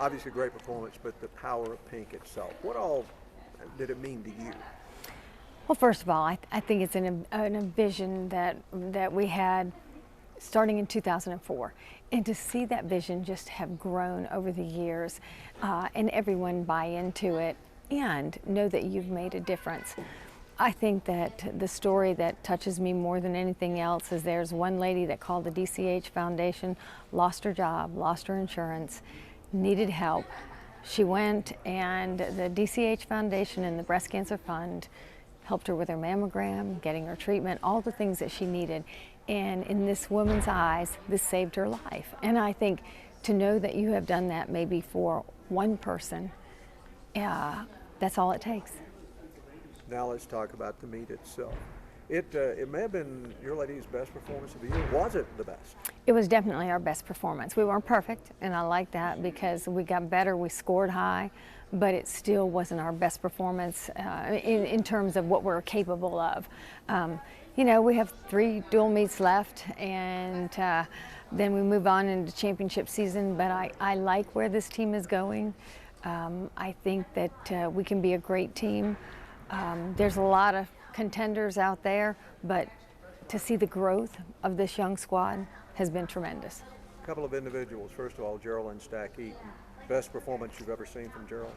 Obviously, great performance, but the power of pink itself. What all did it mean to you? Well, first of all, I think it's a vision that we had starting in 2004. And to see that vision just have grown over the years and everyone buy into it and know that you've made a difference. I think that the story that touches me more than anything else is there's one lady that called the DCH Foundation, lost her job, lost her insurance, needed help. She went and the DCH Foundation and the Breast Cancer Fund helped her with her mammogram, getting her treatment, all the things that she needed. And in this woman's eyes, this saved her life. And I think to know that you have done that maybe for one person, that's all it takes. Now let's talk about the meet itself. It may have been your lady's best performance of the year. Was it the best? It was definitely our best performance. We weren't perfect, and I like that because we got better, we scored high, but it still wasn't our best performance in terms of what we're capable of. You know, we have 3 dual meets left, and then we move on into championship season, but I like where this team is going. I think that we can be a great team. There's a lot of contenders out there, but to see the growth of this young squad has been tremendous. A couple of individuals. First of all, Geraldine Stack Eaton. Best performance you've ever seen from Gerald?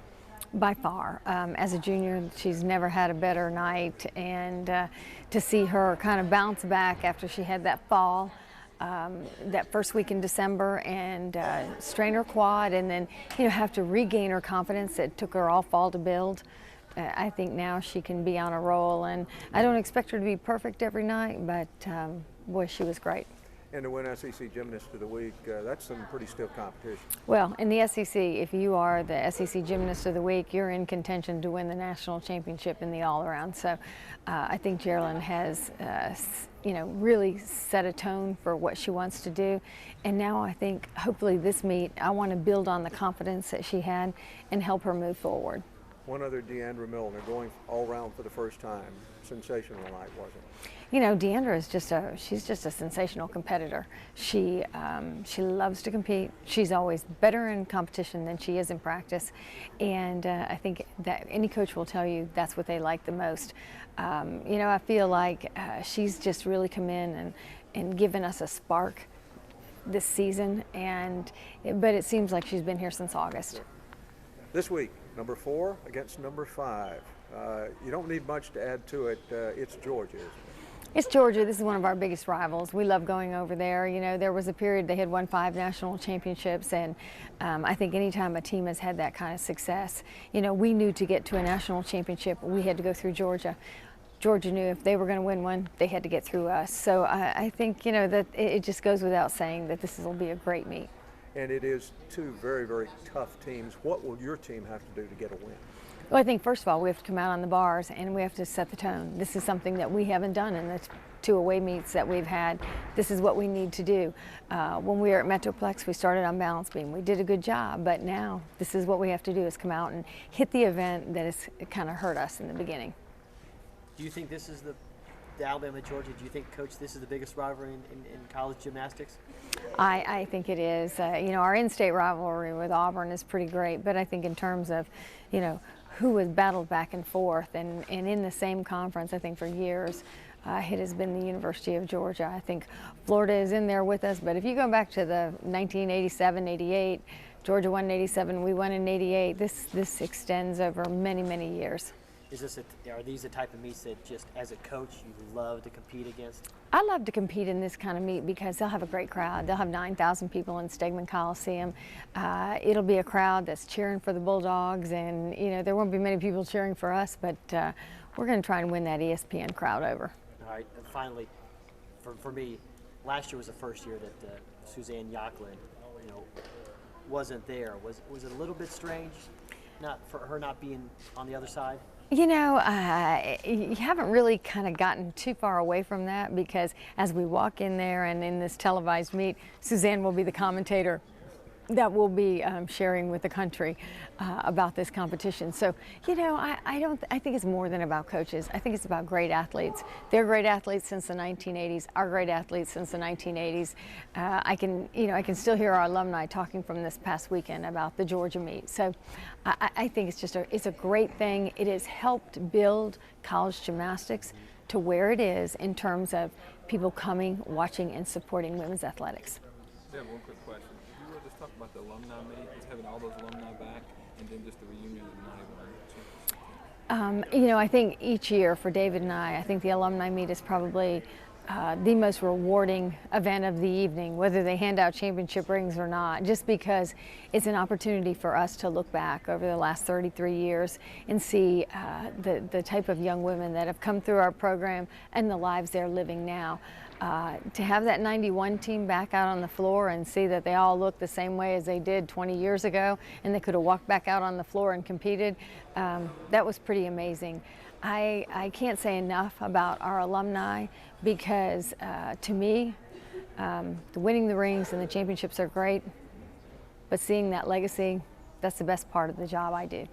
By far. As a junior, she's never had a better night, and to see her kind of bounce back after she had that fall that first week in December and strain her quad and then have to regain her confidence. It took her all fall to build. I think now she can be on a roll, and I don't expect her to be perfect every night, but boy, she was great. And to win SEC Gymnast of the Week, that's some pretty stiff competition. Well, in the SEC, if you are the SEC Gymnast of the Week, you're in contention to win the national championship in the all-around. So I think Geraldine has, really set a tone for what she wants to do. And now I think, hopefully this meet, I want to build on the confidence that she had and help her move forward. One other, Deandra Milner, going all-round for the first time. Sensational night, wasn't it? You know, Deandra is she's just a sensational competitor. She loves to compete. She's always better in competition than she is in practice. And I think that any coach will tell you that's what they like the most. I feel like she's just really come in and given us a spark this season. But it seems like she's been here since August. This week, number 4 against number 5. You don't need much to add to it. It's Georgia, isn't it? It's Georgia. This is one of our biggest rivals. We love going over there. You know, there was a period they had won 5 national championships, and I think anytime a team has had that kind of success, we knew to get to a national championship, we had to go through Georgia. Georgia knew if they were going to win one, they had to get through us. So I think, that it just goes without saying that this will be a great meet. And it is 2 very, very tough teams. What will your team have to do to get a win? Well, I think first of all, we have to come out on the bars and we have to set the tone. This is something that we haven't done in the 2 away meets that we've had. This is what we need to do. When we were at Metroplex, we started on balance beam. We did a good job, but now this is what we have to do is come out and hit the event that has kind of hurt us in the beginning. Do you think this is the Alabama-Georgia, do you think, Coach, this is the biggest rivalry in college gymnastics? I think it is. Our in-state rivalry with Auburn is pretty great, but I think in terms of, who has battled back and forth and in the same conference, I think for years, it has been the University of Georgia. I think Florida is in there with us, but if you go back to the 1987, 88, Georgia won in 87, we won in 88, this extends over many, many years. Are these the type of meets that just as a coach you love to compete against? I love to compete in this kind of meet because they'll have a great crowd. They'll have 9,000 people in Stegman Coliseum. It'll be a crowd that's cheering for the Bulldogs, and there won't be many people cheering for us, but we're going to try and win that ESPN crowd over. All right, and finally, for me, last year was the first year that Suzanne Yacklin, wasn't there. Was it a little bit strange, not for her not being on the other side? You haven't really kind of gotten too far away from that because as we walk in there and in this televised meet, Suzanne will be the commentator that we'll be sharing with the country about this competition. So, you know, I think it's more than about coaches. I think it's about great athletes. They're great athletes since the 1980s. Our great athletes since the 1980s. I can still hear our alumni talking from this past weekend about the Georgia meet. So, I think it's a great thing. It has helped build college gymnastics to where it is in terms of people coming, watching, and supporting women's athletics. I have one quick question. If you were to just talk about the alumni meet, just having all those alumni back, and then just the reunion of the 91 champions. You know, I think each year for David and I think the alumni meet is probably the most rewarding event of the evening, whether they hand out championship rings or not, just because it's an opportunity for us to look back over the last 33 years and see the type of young women that have come through our program and the lives they're living now. To have that 91 team back out on the floor and see that they all look the same way as they did 20 years ago, and they could have walked back out on the floor and competed, that was pretty amazing. I can't say enough about our alumni because to me, winning the rings and the championships are great, but seeing that legacy, that's the best part of the job I do.